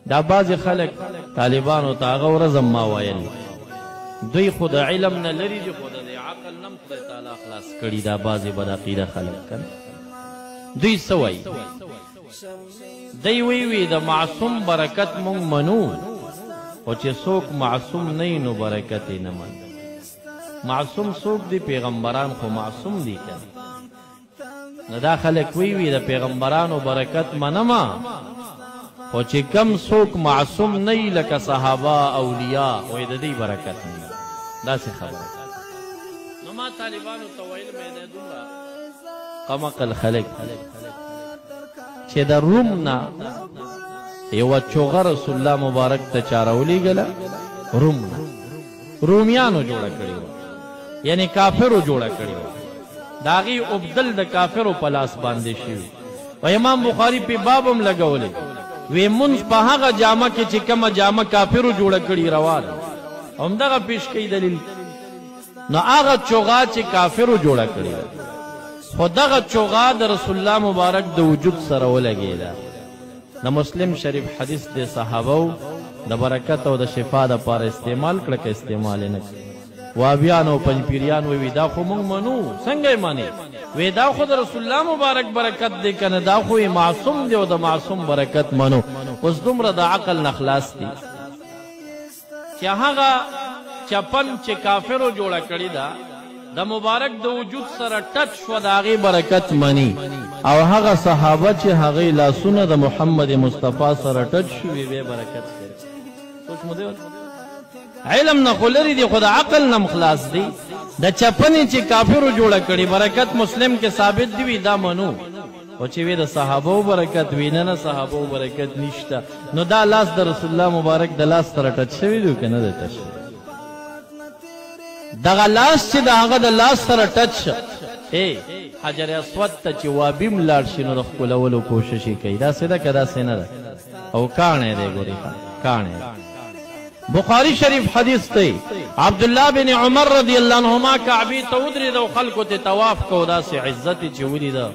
دا بعضې خلک طالبانو ته هغه ورځ ما ویل دوی خو د علم نه لري دي خو د عقل نه هم خدای تعالی خلاص کړي دا بعضې بدعقیده خلک کنه دوی څه وایي دی وی د معصوم برکت مونږ منو او چې څوک معصوم نه وي نو برکت یې نه منو معصوم څوک دی پیغمبران خو معصوم دي کنه نو دا خلک وی د پیغمبرانو برکت منما خو چې کم څوک معصوم نه وي لکه صحابه اولیاء وایي د دې برکت نه داسې خبره نو ما طالبانو ته ویل مې دی دومره قمقل خلک چې د روم نه یوه چوغه رسول الله مبارک ته چا راولېږله روم نه رومیانو جوړه کړې وه یعنې کافرو جوړه کړې وه د هغې ابدل د کافرو په لاس باندې شوي و امام بخاري پې باب هم لګولی وی منځ په هغه جامه کې چې کومه جامه کافرو جوړه کړي روا ده همدغه پیش کوي دلیل نو هغه چوغه چې کافرو جوړه کړې ده خو دغه چوغه د رسول الله مبارک د وجود سره ولګېده د مسلم شریف حدیث د صحابو د برکت او د شفا دپاره استعمال کړه که استعمال یې نه کړه وابیان او پنجپیریان وی دا خو مونږ منو څنګه یې منې وی دا خو د رسول الله مبارک برکت دی که نه دا خو معصوم دی او د معصوم برکت منو اوس دومره د عقل نه خلاص دي چې هغه چپن چې کافرو جوړه کړې ده د مبارک د وجود سره ټچ شوه د هغې برکت مني او هغه صحابه چې هغې لاسونه د محمد مصطفی سره ټچ شوي وی برکت کوي سوچ مو دی علم نه خو لري دي خو د عقل نه خلاص دي د چپنې چې کافرو جوړه کړي برکت مسلم کې ثابت دی وي دا منو او چې وی د صحابو برکت وي نه صحابو برکت نشته نو دا لاس د رسول الله مبارک د لاس سره ټچ شوي دی که نه دی ټچ شوي دغه لاس چې د هغه د لاس سره ټچ حجر اسود ته چې وابیم لاړ شي نو د ښکلولو کوشش یې کوي داسې ده که داسې نه ده او کاڼی دی ګورې کاڼی بخاری شریف حدیث تی عبدالله بن عمر رضی اللہ عنہما کعبی ته ودرېد او خلکو ته طواف کو داسې عزت چې ولیده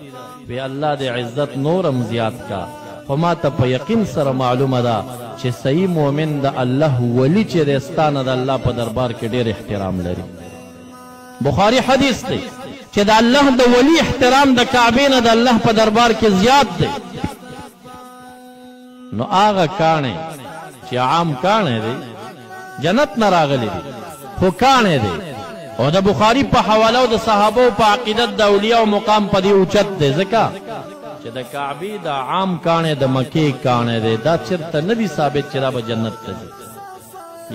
وی الله د عزت نورم زیات کا خو ما ته په یقین سره معلومه ده چې صحیح مؤمن د الله ولی چې دی ستا نه د الله په دربار کې ډېر احترام لري بخاری حدیث دی چې د الله د ولی احترام د کعبې نه د الله په دربار کې زیات دی نو هغه کاڼی چې عام کاڼی دی جنت نه راغلی دی خو کاڼی دی او د بخاری په حواله او د صحابو په عقیدت د اولیاء مقام په دې اوچت دی ځکه چې د کعبې د عام کاڼی د مکې کاڼی دی دا چېرته نه دي ثابت چې دا به جنت ته ځي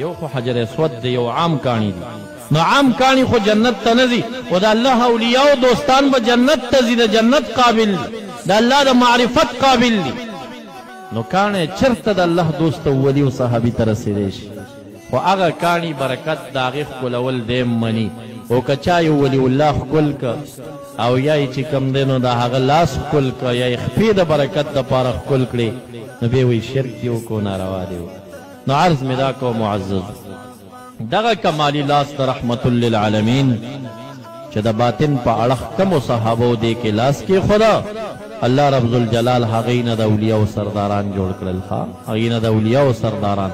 یو خو حجر اسود دی یو عام کاڼي دی نو عام کاڼي خو جنت ته نه ځي او د الله اولیاء دوستان به جنت ته ځي د جنت قابل دي د الله د معرفت قابل دي نو کاڼی چېرته د الله دوست او ولي او صحابي ته رسېدی شي خو هغه کاڼي برکت د هغې ښکلول دیم مني او که چا یو ولی الله ښکل که او یا یې چې کم دی نو د هغه لاس ښکل که یا یې خپې د برکت دپاره ښکل کړې نو بیا وایي شرک دي وکړو ناروا دي نو عرض مې دا کو معزز دغه کمالي لاس د رحمت للعالمین چې د باطن په اړخ کمو صحابو دی کې لاس کې خدا الله رب ذوالجلال هغې نه د اولیاء سرداران جوړ کړل هغې نه د اولیاء سرداران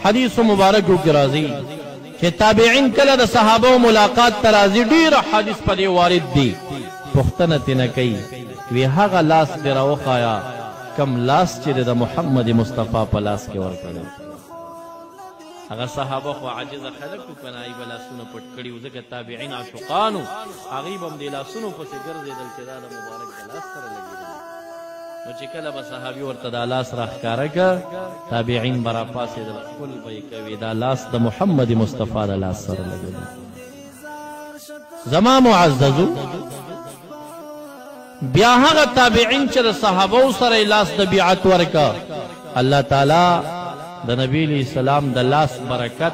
حدیث مبارکو کې راځي چې تابعین کله د صحابو ملاقات ته راځي ډېر حدیث په دې وارد دي پوښتنه ترېنه کوي وی هغه لاس دې راوښایه کم لاس چې د محمد مصطفی په لاس کې ورکړی هغه صحابه خو عاجزه خلک وو که نه هغې به لاسونه پټ کړي وو ځکه تابعین عاشقان وو هغوی به هم دې لاسونو پسې ګرځېدل چې دا د مبارک د لاس سره لګېدل نو چې کله به صحابي ورته دا لاس راښکاره که تابعین به راپاڅېدل ښکل به یې کوي دا لاس د محمد مصطفی د لاس سره لګېدل زما معززو بیا هغه تابعین چې د صحابو سره لاس د بیعت ورکه الله تعالی د نبی علیه السلام د لاس برکت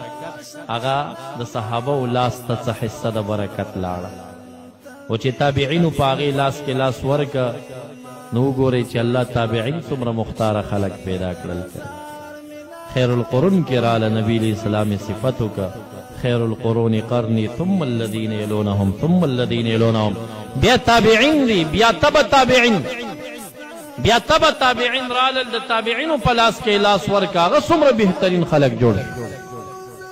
هغه د صحابو لاس ته څه حصه د برکت لاړه او چې تابعینو په هغې لاس کې لاس ورکه نو وګورئ چې الله تابعین څومره مختاره خلک پیدا کړل خیر القرون کې راله نبی علیه السلام صفت وکړه خیر القرون قرنی ثم الذین یلونهم ثم الذین یلونهم بیا تابعین دي بیا تبع تابعین بیا تبا تابعین رالل د تابعینو په لاس کې لاس ورکا هغه څومره بهترین خلک جوړ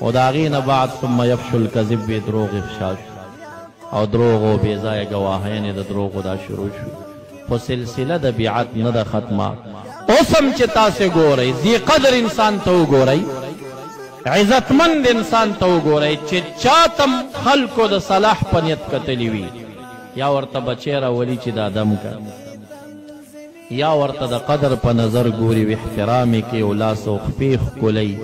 او د هغې نه بعد ثم یفشو الکذب بې دروغ افشا شو او دروغ او بې ځایه ګواهیانې د دروغو دا شروع شو خو سلسله د بیعت نه ده ختمه اوس هم چې تاسې ګورئ ذي قدر انسان ته وګورئ عزتمند انسان ته وګورئ چې چاته خلکو د صلاح په نیت کتلي وي یا ورته بچی راولي چې دا دم که یا ورته د قدر په نظر ګوري و احترام یې کوي او لاس او خپې ښکلوي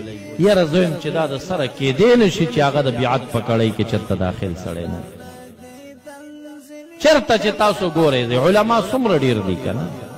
یاره زه یم چې دا د سره کېدی نه شي چې هغه د بیعت په کړۍ کې چېرته داخل سړی نه چېرته چې تاسو ګورئ علما څومره ډېر دي که نه